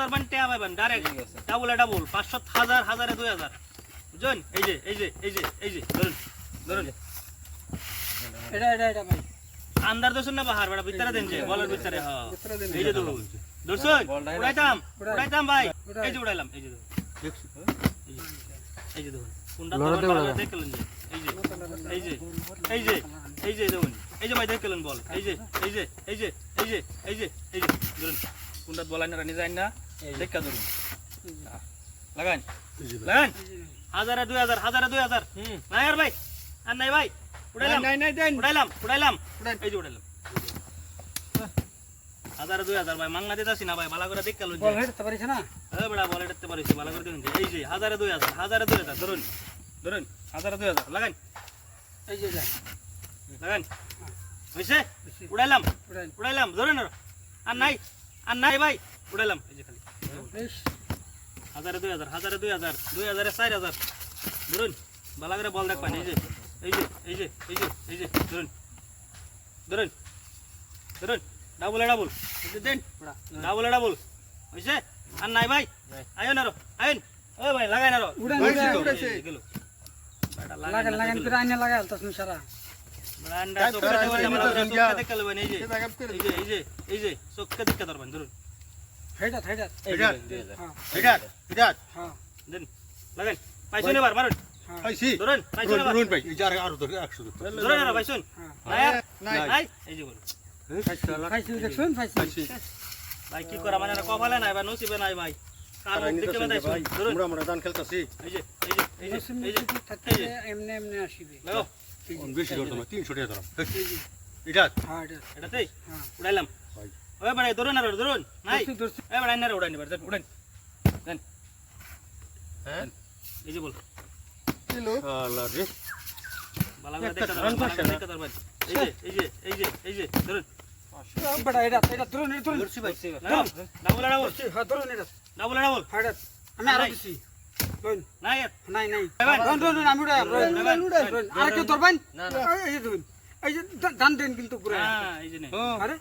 ধরবেন টেয়া পাবেন direct ডাবলে double 500 1000 1000 2000 বুঝছেন এই যে ধরুন এটা ভাই আন্দার দোসন না বাহার বড় ভিতরে দেন যে বলের ভিতরে হ্যাঁ এই যে ধরুন দর্শন উড়াইতাম ভাই এই যে উড়াইলাম এই যে ধরুন কোনটা ধরবেন দেখলেন যে এই যে দেখুন এই যে ভাই দেখলেন বল এই যে ধরুন কোনটা বলাই না রানি যায় না দেখা ধরুন লাগান 1000 2000 নাই আর ভাই আর নাই ভাই উড়াইলাম এই যে উড়াইলাম 1000 2000 ভাই মাংনা দিতাছি না ভাই ভালো করে দেখলেন বল হেডতে পারিস না বড়া বল হেডতে পারিস ভালো করে দেখুন এই যে 1000 2000 ধরুন 1000 2000 লাগান এই যে লাগান হইছে উড়াইলাম ধরুন আর নাই ভাই উড়াইলাম এই যে খালি 1000 2000 4000 ধরুন ভালো করে বল দেখবেন এই যে ধরুন ডাবল দেন ডাবল হইছে আর নাই ভাই আয়ন আরো আয়ন ও ভাই লাগাই না উড়াইছে লাগান করে আইনা লাগাল তো সারা ব্রান্ডা চোখে দেখলেন এই যে চোখে দেখতে ধরবেন ধরুন হেডা হ্যাঁ দেন লাগান পাইছুন এবার মারুন পাইছি ধরুন পাইছুন ভাই এই যে আরো 100 ধরুন আর পাইছুন নাই এই যে বল পাইছি দেখুন পাইছি ভাই কি করা মানে কপালে নাই বা নসিবে নাই ভাই কার দিকে বাদাইছুন ধরুন আমরা দান খেলতাছি এই যে এমনি আসিবে লাগো বেশি ধরতাম 300 টাকা ধরম এটা হ্যাঁ এটাতেই উড়াইলাম ওই বড় ধরুন আর ধরুন নাই এই বড় আইনারে উড়াইনি বড় উড়াইন দেন হ্যাঁ এই যে বল কিলো আল্লাহ রে ভালো করে দেখতে ধরবেন এই যে ধরুন বড় এটা ধরুন ধরছি ভাই ডাবল হ্যাঁ ধরুন এটা ডাবল হেডা আমি আরো দিছি ধরুন নাই নাই ধরুন আমি উড়াই আর কি ধরবেন এই যে ধরুন এই যে ধান দেন কিন্তু পুরো হ্যাঁ এই যে নে আরে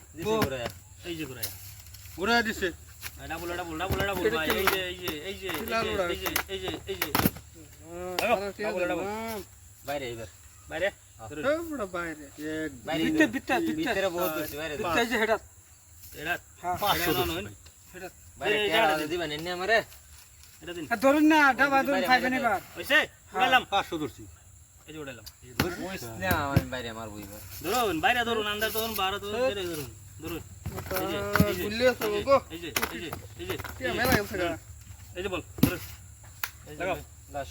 এই যে ঘুরায় ওরা দিছে ডাবল ভাই এই যে ডাবল বাইরে এবার বাইরে বড় বাইরে ভিতরে বহুত বেশি বাইরে এই যে হেডা এটা হ্যাঁ 500 হেডা বাইরে কেডা দিবেন এনে আমারে এটা দিন ধরুন না ডাবা ধরুন পাইবেন এবার হইছে উড়াইলাম 500 ধরছি এই যে উড়াইলাম ওইস না আমি বাইরে মারবো এবার ধরুন বাইরে ধরুন আন্দার ধরুন বারো ধরুন এই যে বল ধরুন লাগাও লাশ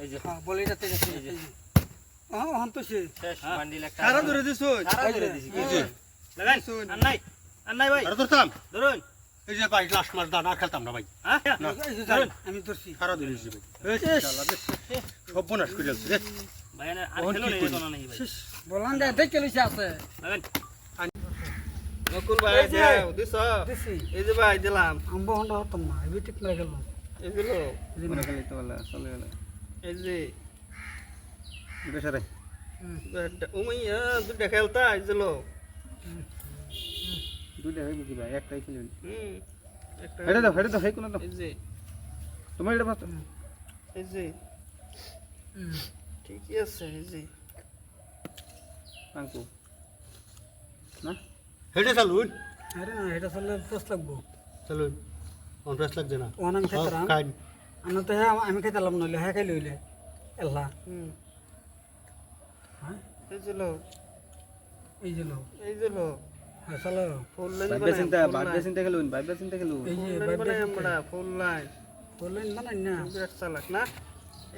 এই যে হ্যাঁ বলে এটাতে যাচ্ছে হ্যাঁ হন তো সে শেষ বান্ডিল একটা সারা ধরে দিছো সারা ধরে দিছি লাগান আর নাই ভাই আর ধরতাম ধরুন এই যে ভাই লাস্ট মাস দান আর খেলতাম না ভাই হ্যাঁ ধরুন আমি ধরছি সারা ধরে দিছি ভাই সব বনাস করে দিছে রে ভাই আর খেলো না এই কোনা নাই ভাই বলান দে দেখে লইছে আছে লাগান নকুল ভাই দিছ দিছি এই যে ভাই দিলাম আম্ব হন্ডা হতাম না এই ঠিক মেরে গেল এগুলো মনে গেলে তো বলা চলে গেল এই যে বেচারে উমাইয়া দুটা খেলতা এইগুলো দুইটা হয়ে গেছে ভাই একটাই খেলে একটা হেডে দাও হে কোন দাও এই যে তোমার এটা বাস এই যে ঠিকই আছে এই যে আঙ্কু না হেডে চালুন আরে না এটা চললে দোষ লাগবো চালুন অন প্রেস লাগছে না ওন আমি খাইতাম কাইন আমি তো হ্যাঁ আমি খাইতাম নইলে হ্যাঁ খাই লইলে এল্লা হ্যাঁ এই যে লো এই যে লো এই যে লো হ্যাঁ চলো ফুল লাইন বাইবে চিন্তা খেলুন বাইবে চিন্তা খেলুন এই যে ফুল লাইন আমরা ফুল লাইন বললেন মানে না বিরাট চালাক না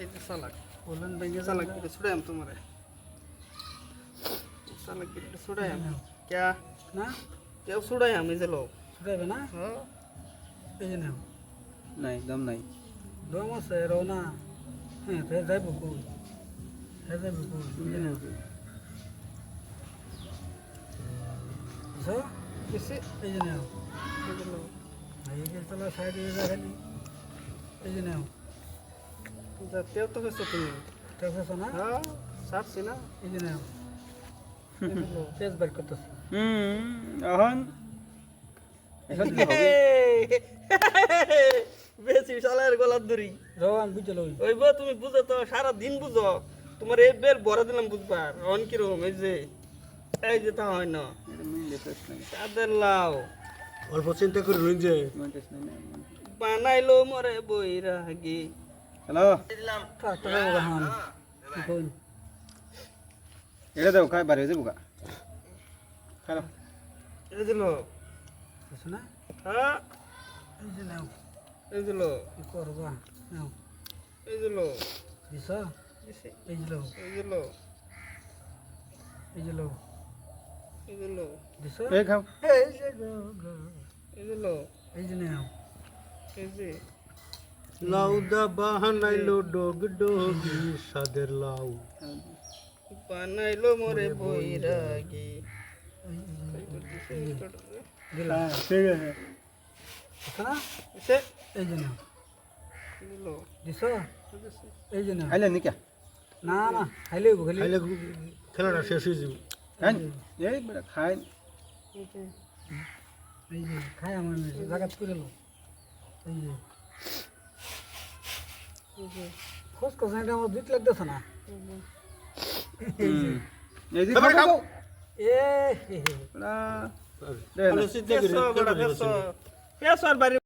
এই যে চালাক বললেন বাইকে চালাক বিটে ছুড়াই আম তোমারে চালাক বিটে ছুড়াই আম क्या না কেউ ছুড়াই আম এই যে লো ছুটাইবে না হ্যাঁ এই যে নাও নাই দম নাই দম আছে রওনা হ্যাঁ তে যাইব কই তে যাইব কই এই যে নাও সো কিসে এই যে নাও এই যে লো এই যে চলো সাইডে যাবেনি এই যে নাও যাতেও তো গেছো তুমি ঠিক আছে না হ্যাঁ সারছি না এই যে নাও এই যে লো পেজ বার করতেছি এখন এখন দিলে হবে। বেশি শালার গলার দড়ি রোহান বুঝে লই ওই বউ তুমি বুঝো তো সারা দিন বুঝো তোমার এই বেল ভরা দিলাম বুঝবার অন কিরকম এই যে তা হয় না এটা মিলে টেস্ট নাই তাদের লাও অল্প চিন্তা করে রইন যে বানাইলো মরে বৈরাগী হ্যালো দিলাম টাকা রোহান কোন এটা দাও খাই বাড়ি যাবো গা হ্যালো এই দিল কিছু না হ্যাঁ এই যে নাও এই দিল কি করবা নাও এই দিল দিছ এই যে লও এই দিল এই যে লও এই দিল দিছ এই খাও এই যে এই দিল এই যে নাও এই যে লাউদা বাহানাইলো ডগ ডগি সাদের লাউ বানাইলো মরে বৈরাগী দিলা ঠিক আছে কিছু না এসে এই যে নাও দিল দিছ এই যে নাও খাইলে নিকা না না খাইলে খাইলে খেলাটা শেষ হয়ে যাবে হ্যাঁ এই বেটা খাই এই যে খাই আমার জাগাত করে লো এই যে খোঁজ খোঁজ এটা আমার দুধ লাগতেছে না এই যে খাও এ বেটা দে না পেছো আর বাড়ি